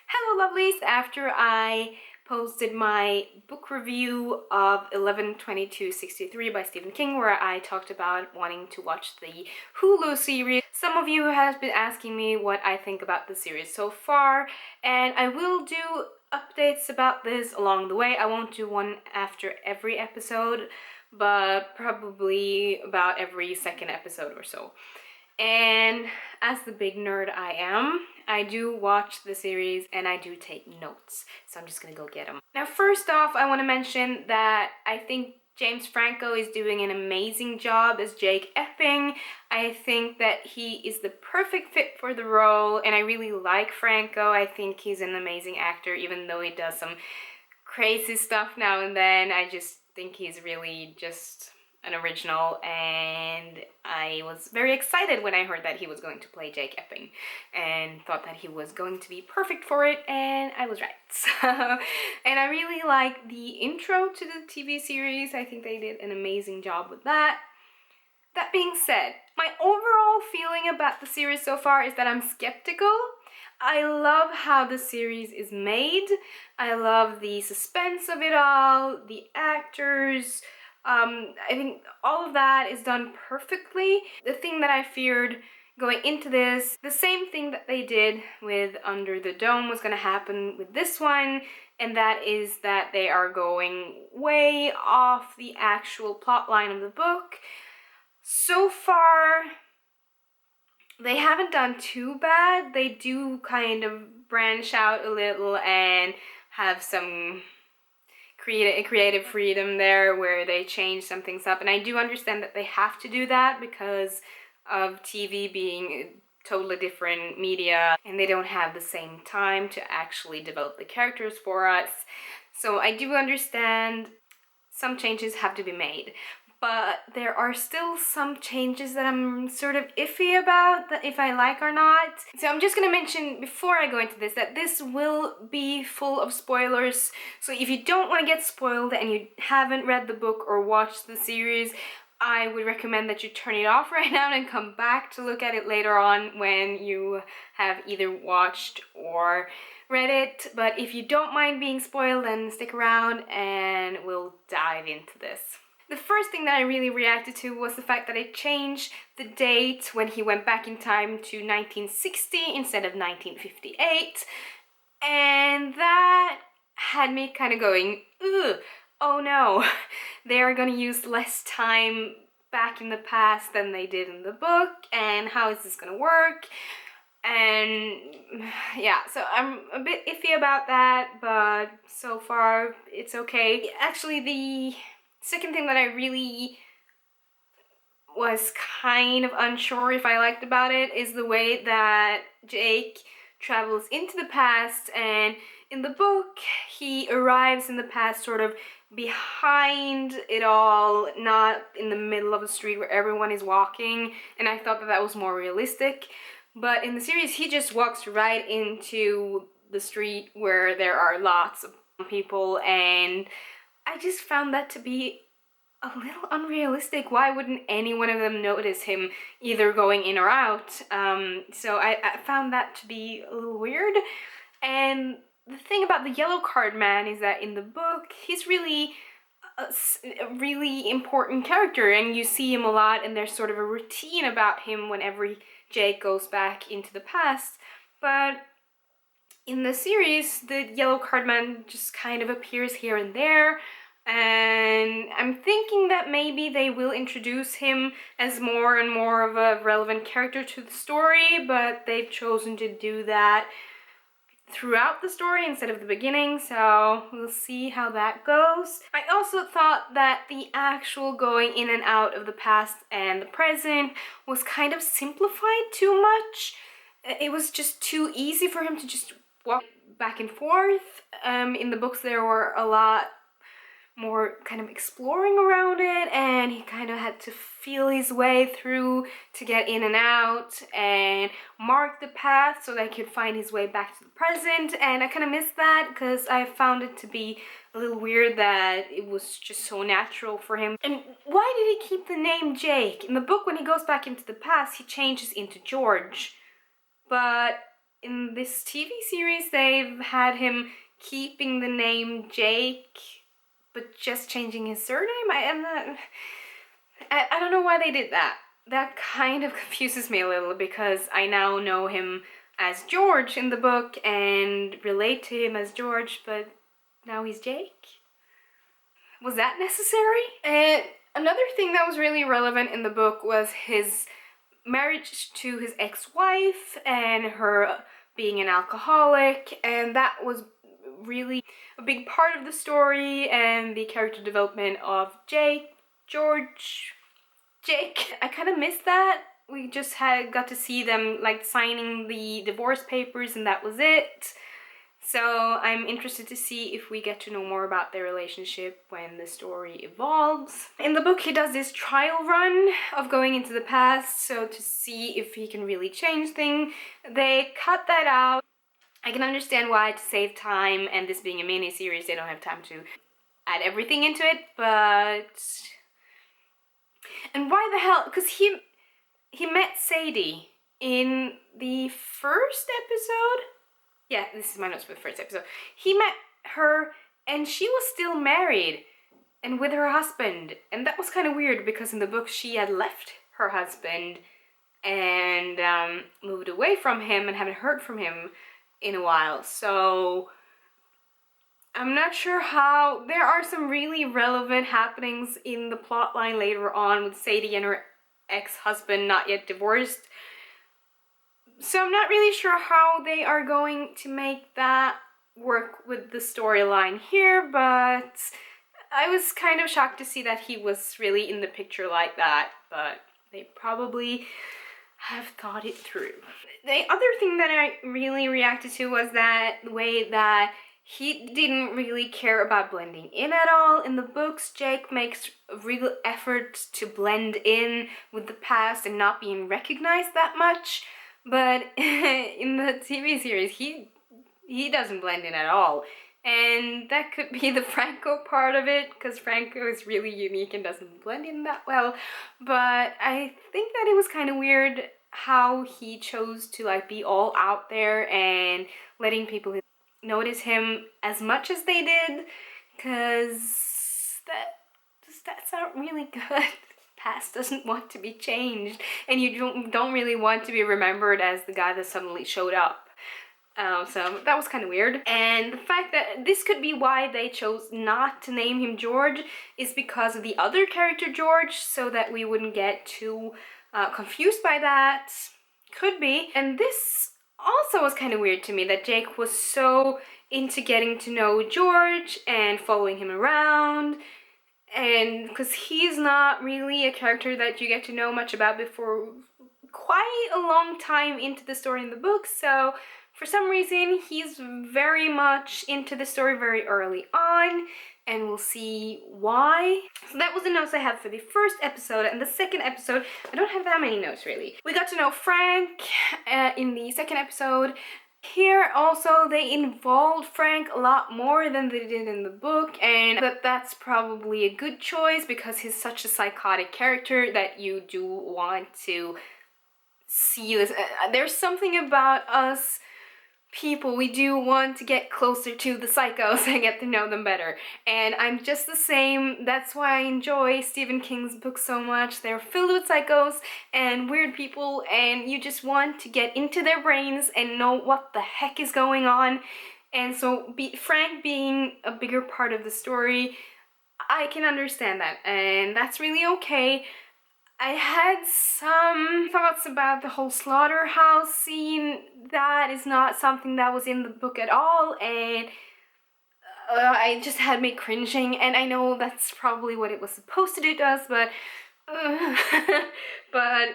Hello lovelies! After I posted my book review of 11/22/63 by Stephen King, where I talked about wanting to watch the Hulu series, some of you have been asking me what I think about the series so far, and I will do updates about this along the way. I won't do one after every episode, but probably about every second episode or so. And as the big nerd I am, I do watch the series and I do take notes. So I'm just gonna go get them. Now, first off, I want to mention that I think James Franco is doing an amazing job as Jake Epping. I think that he is the perfect fit for the role, and I really like Franco. I think he's an amazing actor, even though he does some crazy stuff now and then. I just think he's really just an original, and I was very excited when I heard that he was going to play Jake Epping and thought that he was going to be perfect for it, and I was right. So, and I really like the intro to the TV series. I think they did an amazing job with that. That being said, my overall feeling about the series so far is that I'm skeptical. I love how the series is made. I love the suspense of it all, the actors. I think all of that is done perfectly. The thing that I feared going into this, the same thing that they did with Under the Dome was going to happen with this one, and that is that they are going way off the actual plot line of the book. So far, they haven't done too bad. They do kind of branch out a little and have some creative freedom there where they change some things up, and I do understand that they have to do that because of TV being a totally different media and they don't have the same time to actually develop the characters for us. So I do understand some changes have to be made, but there are still some changes that I'm sort of iffy about, that if I like or not. So I'm just gonna mention before I go into this that this will be full of spoilers. So if you don't want to get spoiled and you haven't read the book or watched the series, I would recommend that you turn it off right now and come back to look at it later on when you have either watched or read it. But if you don't mind being spoiled, then stick around and we'll dive into this. The first thing that I really reacted to was the fact that it changed the date when he went back in time to 1960 instead of 1958. And that had me kind of going, ugh, oh no, they are going to use less time back in the past than they did in the book, and how is this going to work? And yeah, so I'm a bit iffy about that, but so far it's okay. Actually, the second thing that I really was kind of unsure if I liked about it is the way that Jake travels into the past, and in the book he arrives in the past sort of behind it all, not in the middle of the street where everyone is walking, and I thought that that was more realistic. But in the series he just walks right into the street where there are lots of people, and I just found that to be a little unrealistic. Why wouldn't any one of them notice him either going in or out? So I found that to be a little weird. And the thing about the yellow card man is that in the book, he's really a really important character, and you see him a lot, and there's sort of a routine about him whenever Jake goes back into the past. But in the series, the yellow card man just kind of appears here and there, and I'm thinking that maybe they will introduce him as more and more of a relevant character to the story, but they've chosen to do that throughout the story instead of the beginning, so we'll see how that goes. I also thought that the actual going in and out of the past and the present was kind of simplified too much. It was just too easy for him to just walk back and forth. In the books there were a lot more kind of exploring around it, and he kind of had to feel his way through to get in and out and mark the path so that he could find his way back to the present, and I kind of missed that because I found it to be a little weird that it was just so natural for him. And why did he keep the name Jake? In the book, when he goes back into the past, he changes into George, but in this TV series, they've had him keeping the name Jake, but just changing his surname. I don't know why they did that. That kind of confuses me a little, because I now know him as George in the book and relate to him as George, but now he's Jake. Was that necessary? And another thing that was really relevant in the book was his marriage to his ex-wife and her being an alcoholic, and that was really a big part of the story and the character development of Jake. I kind of missed that. We just got to see them like signing the divorce papers, and that was it. So I'm interested to see if we get to know more about their relationship when the story evolves. In the book, he does this trial run of going into the past, so to see if he can really change things. They cut that out. I can understand why, to save time, and this being a mini-series, they don't have time to add everything into it, but... And why the hell? Because he met Sadie in the first episode? Yeah, this is my notes for the first episode. He met her and she was still married and with her husband. And that was kind of weird, because in the book she had left her husband and moved away from him and haven't heard from him in a while. So I'm not sure how. There are some really relevant happenings in the plot line later on with Sadie and her ex-husband not yet divorced. So I'm not really sure how they are going to make that work with the storyline here, but I was kind of shocked to see that he was really in the picture like that, but they probably have thought it through. The other thing that I really reacted to was that the way that he didn't really care about blending in at all. In the books, Jake makes a real effort to blend in with the past and not being recognized that much. But in the TV series, he doesn't blend in at all. And that could be the Franco part of it, because Franco is really unique and doesn't blend in that well. But I think that it was kind of weird how he chose to like be all out there and letting people notice him as much as they did, because that's not really good. Past doesn't want to be changed, and you don't really want to be remembered as the guy that suddenly showed up. So that was kind of weird. And the fact that this could be why they chose not to name him George is because of the other character George, so that we wouldn't get too confused by that. Could be. And this also was kind of weird to me, that Jake was so into getting to know George and following him around. And because he's not really a character that you get to know much about before quite a long time into the story in the book, so for some reason he's very much into the story very early on, and we'll see why. So that was the notes I had for the first episode. And the second episode, I don't have that many notes really. We got to know Frank in the second episode. Here also they involved Frank a lot more than they did in the book, and that's probably a good choice, because he's such a psychotic character that you do want to see this. There's something about us people, we do want to get closer to the psychos and get to know them better, and I'm just the same. That's why I enjoy Stephen King's books so much. They're filled with psychos and weird people, and you just want to get into their brains and know what the heck is going on. And so Frank being a bigger part of the story, I can understand that, and that's really okay. I had some thoughts about the whole slaughterhouse scene. That is not something that was in the book at all, and I just had me cringing, and I know that's probably what it was supposed to do to us, but but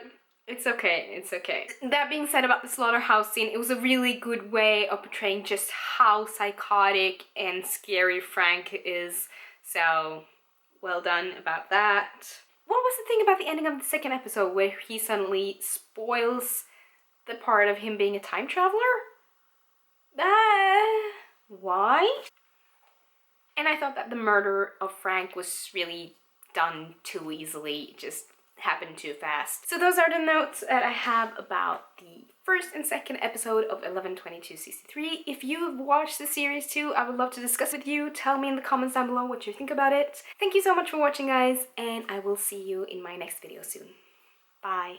it's okay, it's okay. That being said about the slaughterhouse scene, it was a really good way of portraying just how psychotic and scary Frank is, so well done about that. What was the thing about the ending of the second episode where he suddenly spoils the part of him being a time traveler? Why? And I thought that the murder of Frank was really done too easily. Just happened too fast. So those are the notes that I have about the first and second episode of 11/22/63. If you've watched the series too, I would love to discuss with you. Tell me in the comments down below what you think about it. Thank you so much for watching, guys, and I will see you in my next video soon. Bye.